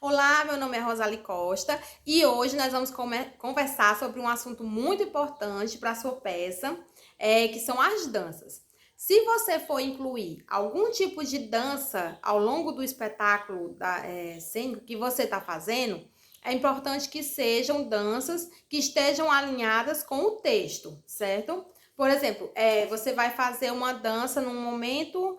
Olá, meu nome é Rosali Costa e hoje nós vamos conversar sobre um assunto muito importante para a sua peça, que são as danças. Se você for incluir algum tipo de dança ao longo do espetáculo cênico que você está fazendo, é importante que sejam danças que estejam alinhadas com o texto, certo? Por exemplo, você vai fazer uma dança num momento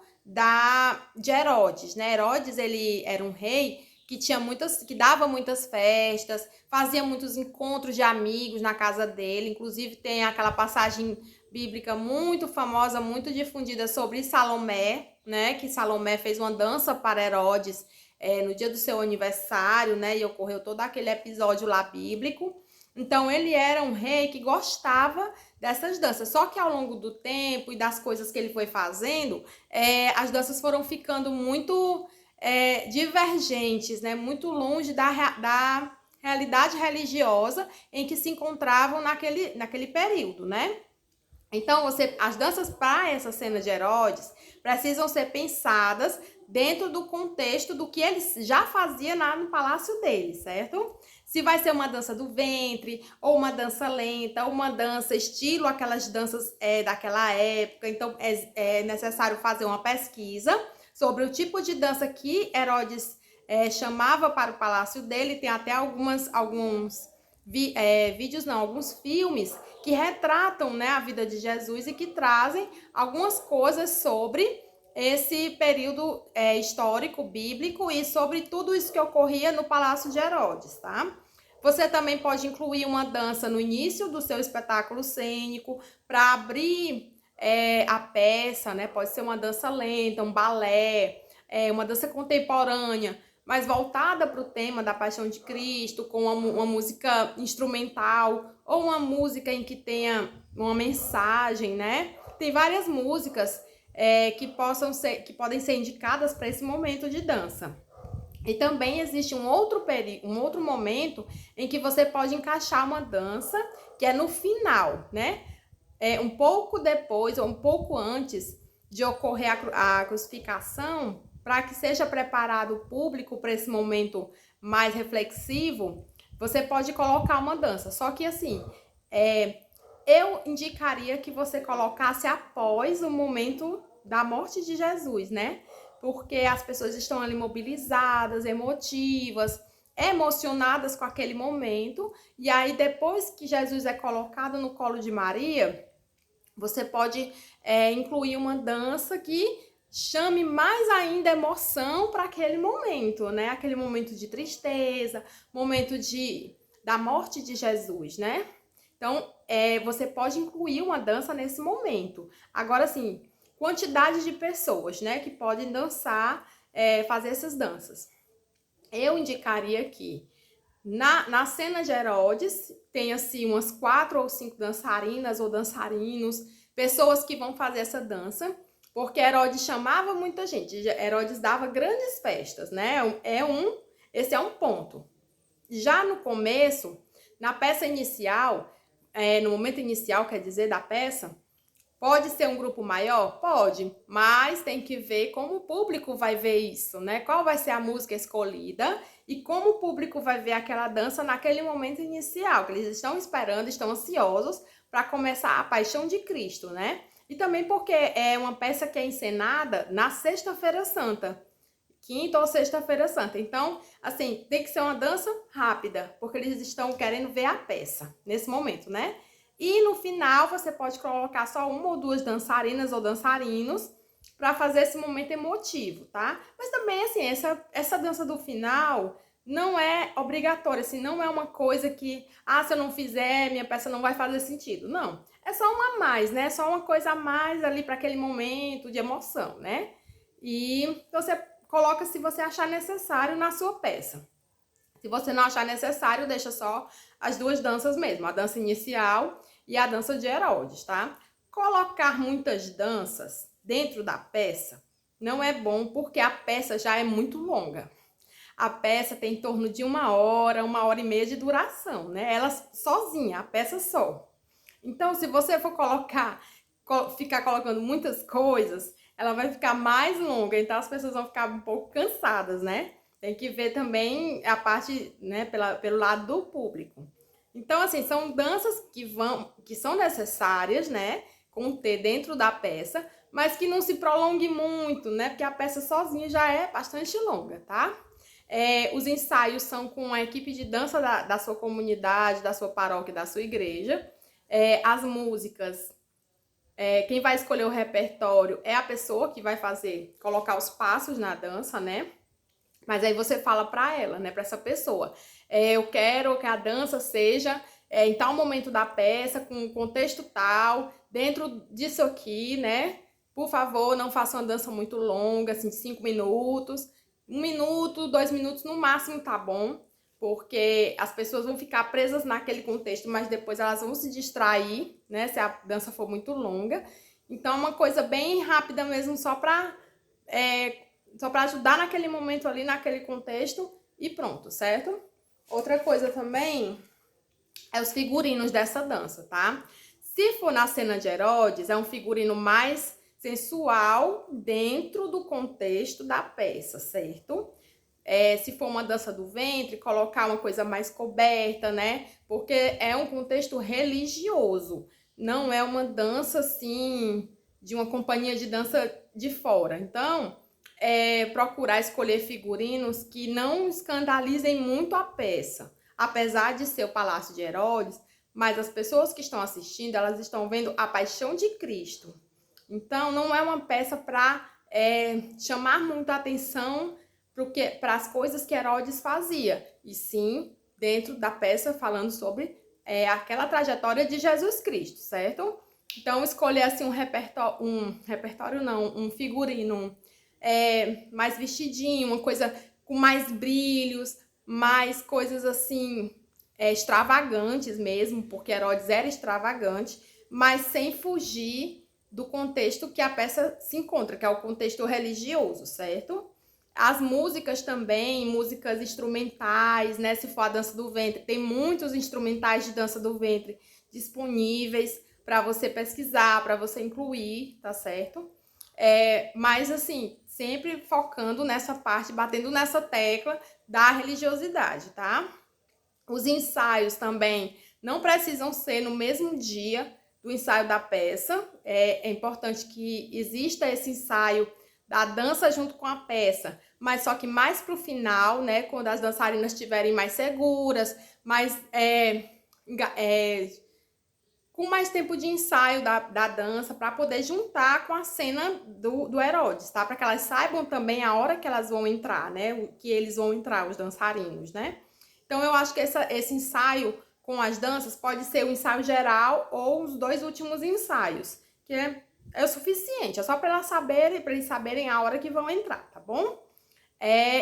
de Herodes, né? Herodes, ele era um rei que dava muitas festas, fazia muitos encontros de amigos na casa dele. Inclusive tem aquela passagem bíblica muito famosa, muito difundida sobre Salomé, né? Que Salomé fez uma dança para Herodes no dia do seu aniversário, né? E ocorreu todo aquele episódio lá bíblico. Então ele era um rei que gostava dessas danças. Só que ao longo do tempo e das coisas que ele foi fazendo, as danças foram ficando muito divergentes, né? Muito longe da realidade religiosa em que se encontravam naquele período, né? Então, as danças para essa cena de Herodes precisam ser pensadas dentro do contexto do que ele já fazia no palácio dele, certo? Se vai ser uma dança do ventre, ou uma dança lenta, ou uma dança estilo aquelas danças daquela época. Então, é necessário fazer uma pesquisa sobre o tipo de dança que Herodes chamava para o palácio dele. Tem até alguns vídeos, não, alguns filmes que retratam, né, a vida de Jesus e que trazem algumas coisas sobre esse período histórico, bíblico e sobre tudo isso que ocorria no Palácio de Herodes, tá? Você também pode incluir uma dança no início do seu espetáculo cênico para abrir a peça, né? Pode ser uma dança lenta, um balé, uma dança contemporânea, mas voltada para o tema da Paixão de Cristo, com uma música instrumental ou uma música em que tenha uma mensagem, né? Tem várias músicas que podem ser indicadas para esse momento de dança. E também existe um outro momento em que você pode encaixar uma dança que é no final, né? Um pouco depois ou um pouco antes de ocorrer a crucificação, para que seja preparado o público para esse momento mais reflexivo, você pode colocar uma dança. Só que assim, eu indicaria que você colocasse após o momento da morte de Jesus, né? Porque as pessoas estão ali mobilizadas, emocionadas com aquele momento. E aí, depois que Jesus é colocado no colo de Maria, você pode incluir uma dança que chame mais ainda emoção para aquele momento, né? Aquele momento de tristeza, momento da morte de Jesus, né? Então, você pode incluir uma dança nesse momento. Agora, assim, quantidade de pessoas, né, que podem dançar, fazer essas danças. Eu indicaria que na cena de Herodes tem assim umas 4 ou 5 dançarinas ou dançarinos, pessoas que vão fazer essa dança, porque Herodes chamava muita gente. Herodes dava grandes festas, né? Esse é um ponto. Já no começo, na peça inicial, no momento inicial, quer dizer, da peça, pode ser um grupo maior? Pode, mas tem que ver como o público vai ver isso, né? Qual vai ser a música escolhida e como o público vai ver aquela dança naquele momento inicial, que eles estão esperando, estão ansiosos para começar a Paixão de Cristo, né? E também porque é uma peça que é encenada na Sexta-feira Santa, quinta ou sexta-feira santa. Então, assim, tem que ser uma dança rápida, porque eles estão querendo ver a peça nesse momento, né? E no final você pode colocar só uma ou duas dançarinas ou dançarinos para fazer esse momento emotivo, tá? Mas também, assim, essa dança do final não é obrigatória, assim, não é uma coisa que, se eu não fizer, minha peça não vai fazer sentido. Não, é só uma a mais, né? É só uma coisa a mais ali para aquele momento de emoção, né? E você coloca se você achar necessário na sua peça. Se você não achar necessário, deixa só as duas danças mesmo, a dança inicial e a dança de Herodes, tá? Colocar muitas danças dentro da peça não é bom porque a peça já é muito longa. A peça tem em torno de 1 hora e meia de duração, né? Ela sozinha, a peça só. Então, se você for ficar colocando muitas coisas, ela vai ficar mais longa, então as pessoas vão ficar um pouco cansadas, né? Tem que ver também a parte, né, pelo lado do público. Então, assim, são danças que são necessárias, né, conter dentro da peça, mas que não se prolongue muito, né, porque a peça sozinha já é bastante longa, tá? Os ensaios são com a equipe de dança da sua comunidade, da sua paróquia, da sua igreja. As músicas, quem vai escolher o repertório é a pessoa que vai colocar os passos na dança, né? Mas aí você fala para ela, né, para essa pessoa, eu quero que a dança seja em tal momento da peça, com um contexto tal, dentro disso aqui, né? Por favor, não faça uma dança muito longa, assim, de 5 minutos. 1 minuto, 2 minutos no máximo tá bom, porque as pessoas vão ficar presas naquele contexto, mas depois elas vão se distrair, né, se a dança for muito longa. Então, uma coisa bem rápida mesmo, só para ajudar naquele momento ali, naquele contexto, e pronto, certo? Outra coisa também é os figurinos dessa dança, tá? Se for na cena de Herodes, é um figurino mais sensual dentro do contexto da peça, certo? Se for uma dança do ventre, colocar uma coisa mais coberta, né? Porque é um contexto religioso, não é uma dança assim de uma companhia de dança de fora. Então, procurar escolher figurinos que não escandalizem muito a peça, apesar de ser o Palácio de Herodes, mas as pessoas que estão assistindo, elas estão vendo a Paixão de Cristo. Então, não é uma peça para chamar muita atenção para as coisas que Herodes fazia, e sim dentro da peça falando sobre aquela trajetória de Jesus Cristo, certo? Então, escolher assim um figurino mais vestidinho, uma coisa com mais brilhos, mais coisas assim extravagantes mesmo, porque Herodes era extravagante, mas sem fugir do contexto que a peça se encontra, que é o contexto religioso, certo? As músicas também, músicas instrumentais, né? Se for a dança do ventre, tem muitos instrumentais de dança do ventre disponíveis para você pesquisar, para você incluir, tá certo? Mas assim, sempre focando nessa parte, batendo nessa tecla da religiosidade, tá? Os ensaios também não precisam ser no mesmo dia do ensaio da peça. É importante que exista esse ensaio da dança junto com a peça, mas só que mais pro final, né, quando as dançarinas estiverem mais seguras, com mais tempo de ensaio da dança, para poder juntar com a cena do Herodes, tá? Para que elas saibam também a hora que elas vão entrar, né? Que eles vão entrar, os dançarinos, né? Então, eu acho que esse ensaio com as danças pode ser o ensaio geral ou os 2 últimos ensaios, que é o suficiente, é só para eles saberem a hora que vão entrar, tá bom?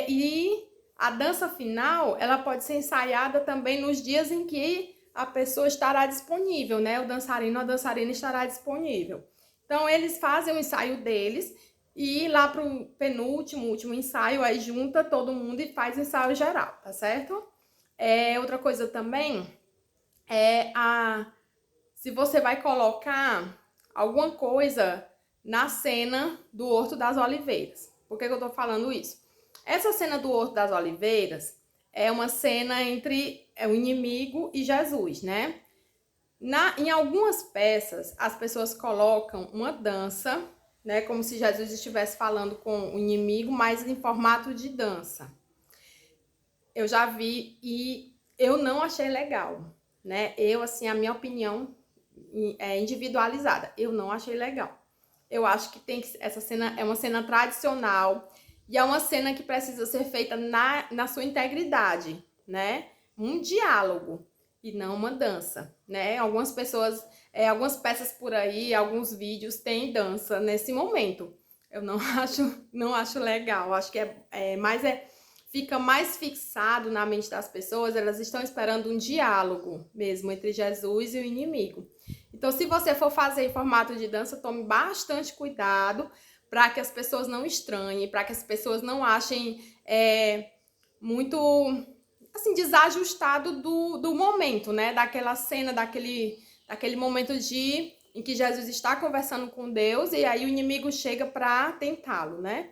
E a dança final, ela pode ser ensaiada também nos dias em que a pessoa estará disponível, né? O dançarino ou a dançarina estará disponível. Então, eles fazem o ensaio deles e lá para o último ensaio, aí junta todo mundo e faz o ensaio geral, tá certo? Outra coisa também se você vai colocar alguma coisa na cena do Horto das Oliveiras. Por que eu tô falando isso? Essa cena do Horto das Oliveiras é uma cena entre o inimigo e Jesus, né? Em algumas peças, as pessoas colocam uma dança, né? Como se Jesus estivesse falando com o inimigo, mas em formato de dança. Eu já vi e eu não achei legal, né? Assim, a minha opinião é individualizada. Eu não achei legal. Eu acho que essa cena é uma cena tradicional e é uma cena que precisa ser feita na sua integridade, né? Um diálogo e não uma dança, né? Algumas pessoas, algumas peças por aí, alguns vídeos têm dança nesse momento. Eu não acho legal. Acho que fica mais fixado na mente das pessoas, elas estão esperando um diálogo mesmo entre Jesus e o inimigo. Então, se você for fazer em formato de dança, tome bastante cuidado para que as pessoas não estranhem, para que as pessoas não achem muito assim, desajustado do momento, né? Daquela cena, daquele momento em que Jesus está conversando com Deus e aí o inimigo chega para tentá-lo, né?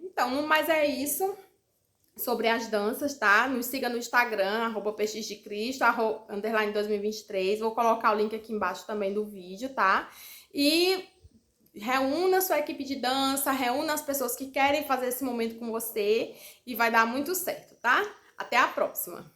Então, mas é isso. sobre as danças, tá? Nos siga no Instagram, @pxdecristo, _ 2023. Vou colocar o link aqui embaixo também do vídeo, tá? E reúna sua equipe de dança, reúna as pessoas que querem fazer esse momento com você e vai dar muito certo, tá? Até a próxima!